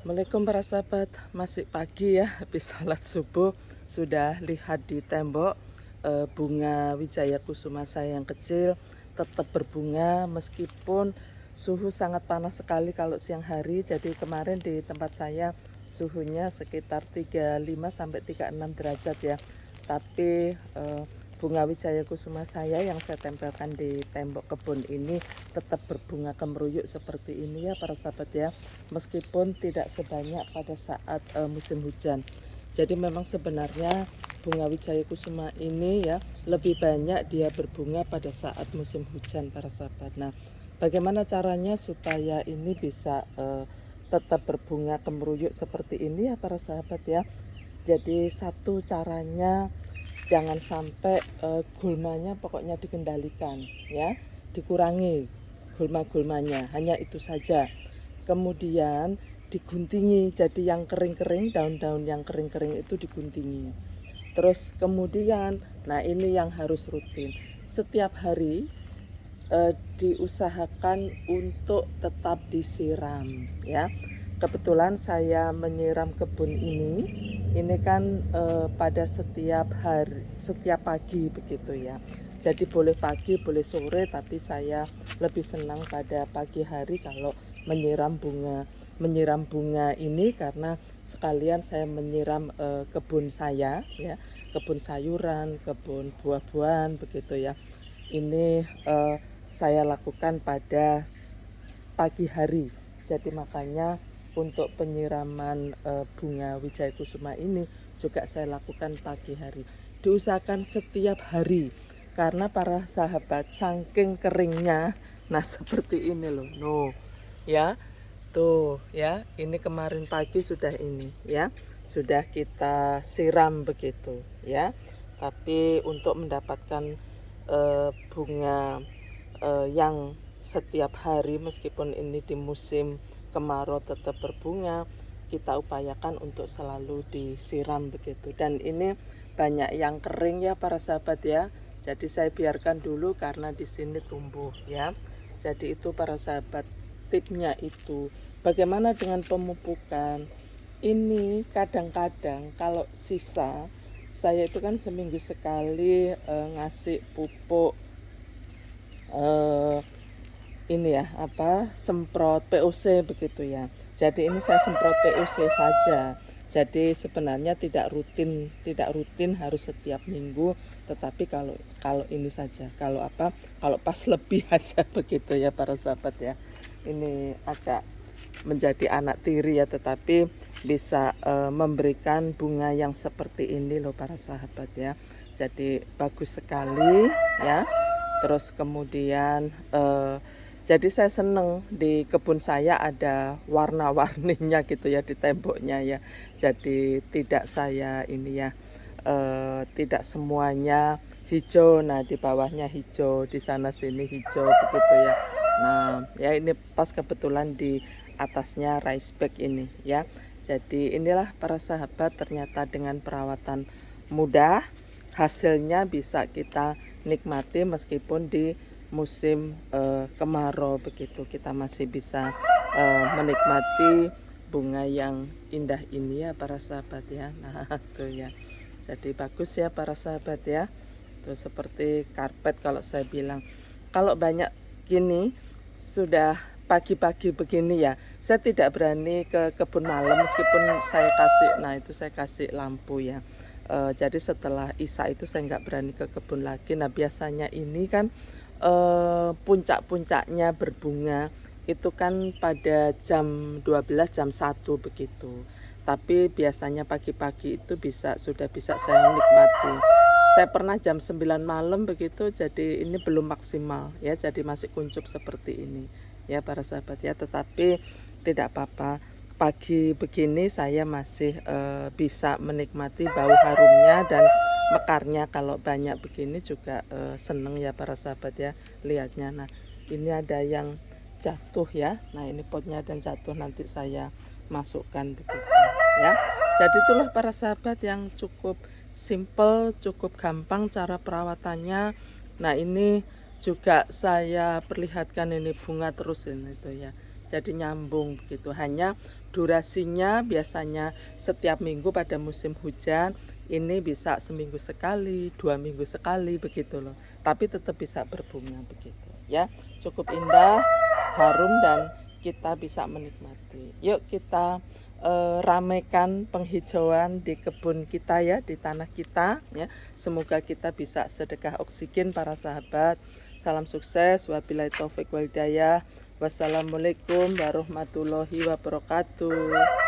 Assalamualaikum para sahabat, masih pagi ya, habis sholat subuh. Sudah lihat di tembok bunga wijaya kusuma saya yang kecil tetap berbunga meskipun suhu sangat panas sekali kalau siang hari. Jadi kemarin di tempat saya suhunya sekitar 35 sampai 36 derajat ya. Tapi bunga wijaya kusuma saya yang saya tempelkan di tembok kebun ini tetap berbunga kemeruyuk seperti ini ya para sahabat ya, meskipun tidak sebanyak pada saat musim hujan. Jadi memang sebenarnya bunga wijaya kusuma ini ya lebih banyak dia berbunga pada saat musim hujan para sahabat. Nah, bagaimana caranya supaya ini bisa tetap berbunga kemeruyuk seperti ini ya para sahabat ya. Jadi satu caranya, jangan sampai gulmanya pokoknya dikendalikan ya, dikurangi gulma-gulmanya, hanya itu saja. Kemudian diguntingi, jadi yang kering-kering, daun-daun yang kering-kering itu diguntingi. Terus kemudian, nah ini yang harus rutin setiap hari, diusahakan untuk tetap disiram ya. Kebetulan saya menyiram kebun ini kan pada setiap hari, setiap pagi begitu ya. Jadi boleh pagi, boleh sore, tapi saya lebih senang pada pagi hari kalau menyiram bunga ini, karena sekalian saya menyiram kebun saya ya, kebun sayuran, kebun buah-buahan begitu ya. Ini saya lakukan pada pagi hari. Jadi makanya untuk penyiraman bunga wijaya kusuma ini juga saya lakukan pagi hari. Diusahakan setiap hari, karena para sahabat saking keringnya, nah seperti ini loh, no ya, tuh ya, ini kemarin pagi sudah ini ya, sudah kita siram begitu ya. Tapi untuk mendapatkan bunga yang setiap hari meskipun ini di musim kemarau tetap berbunga, kita upayakan untuk selalu disiram begitu. Dan ini banyak yang kering ya para sahabat ya, jadi saya biarkan dulu karena di sini tumbuh ya. Jadi itu para sahabat tipnya itu. Bagaimana dengan pemupukan? Ini kadang-kadang kalau sisa, saya itu kan seminggu sekali ngasih pupuk ini ya, semprot POC begitu ya. Jadi ini saya semprot POC saja. Jadi sebenarnya tidak rutin harus setiap minggu, tetapi kalau ini saja, kalau pas lebih aja begitu ya para sahabat ya. Ini agak menjadi anak tiri ya, tetapi bisa memberikan bunga yang seperti ini loh para sahabat ya. Jadi bagus sekali ya. Terus kemudian jadi saya seneng di kebun saya ada warna-warninya gitu ya di temboknya ya. Jadi tidak saya ini ya, tidak semuanya hijau. Nah di bawahnya hijau, di sana sini hijau begitu ya. Nah ya, ini pas kebetulan di atasnya rice bag ini ya. Jadi inilah para sahabat, ternyata dengan perawatan mudah hasilnya bisa kita nikmati meskipun di musim kemarau begitu, kita masih bisa menikmati bunga yang indah ini ya para sahabat ya. Nah tuh ya, jadi bagus ya para sahabat ya. Tuh seperti karpet kalau saya bilang. Kalau banyak gini sudah pagi-pagi begini ya, saya tidak berani ke kebun malam meskipun saya kasih, nah itu saya kasih lampu ya. Jadi setelah isya itu saya nggak berani ke kebun lagi. Nah biasanya ini kan puncak-puncaknya berbunga itu kan pada jam 12 jam 1 begitu. Tapi biasanya pagi-pagi itu sudah bisa saya nikmati. Saya pernah jam 9 malam begitu, jadi ini belum maksimal ya, jadi masih kuncup seperti ini ya para sahabat ya. Tetapi tidak apa-apa, pagi begini saya masih bisa menikmati bau harumnya dan mekarnya. Kalau banyak begini juga seneng ya para sahabat ya lihatnya. Nah ini ada yang jatuh ya, nah ini potnya dan jatuh, nanti saya masukkan begitu ya. Jadi itulah para sahabat yang cukup simple, cukup gampang cara perawatannya. Nah ini juga saya perlihatkan, ini bunga terus ini itu ya. jadi nyambung begitu. Hanya durasinya biasanya setiap minggu pada musim hujan, ini bisa seminggu sekali, 2 minggu sekali begitu loh. Tapi tetap bisa berbunga begitu ya. Cukup indah, harum dan kita bisa menikmati. Yuk kita ramaikan penghijauan di kebun kita ya, di tanah kita ya. Semoga kita bisa sedekah oksigen para sahabat. Salam sukses, wabillahi taufik wal hidayah. Wassalamualaikum warahmatullahi wabarakatuh.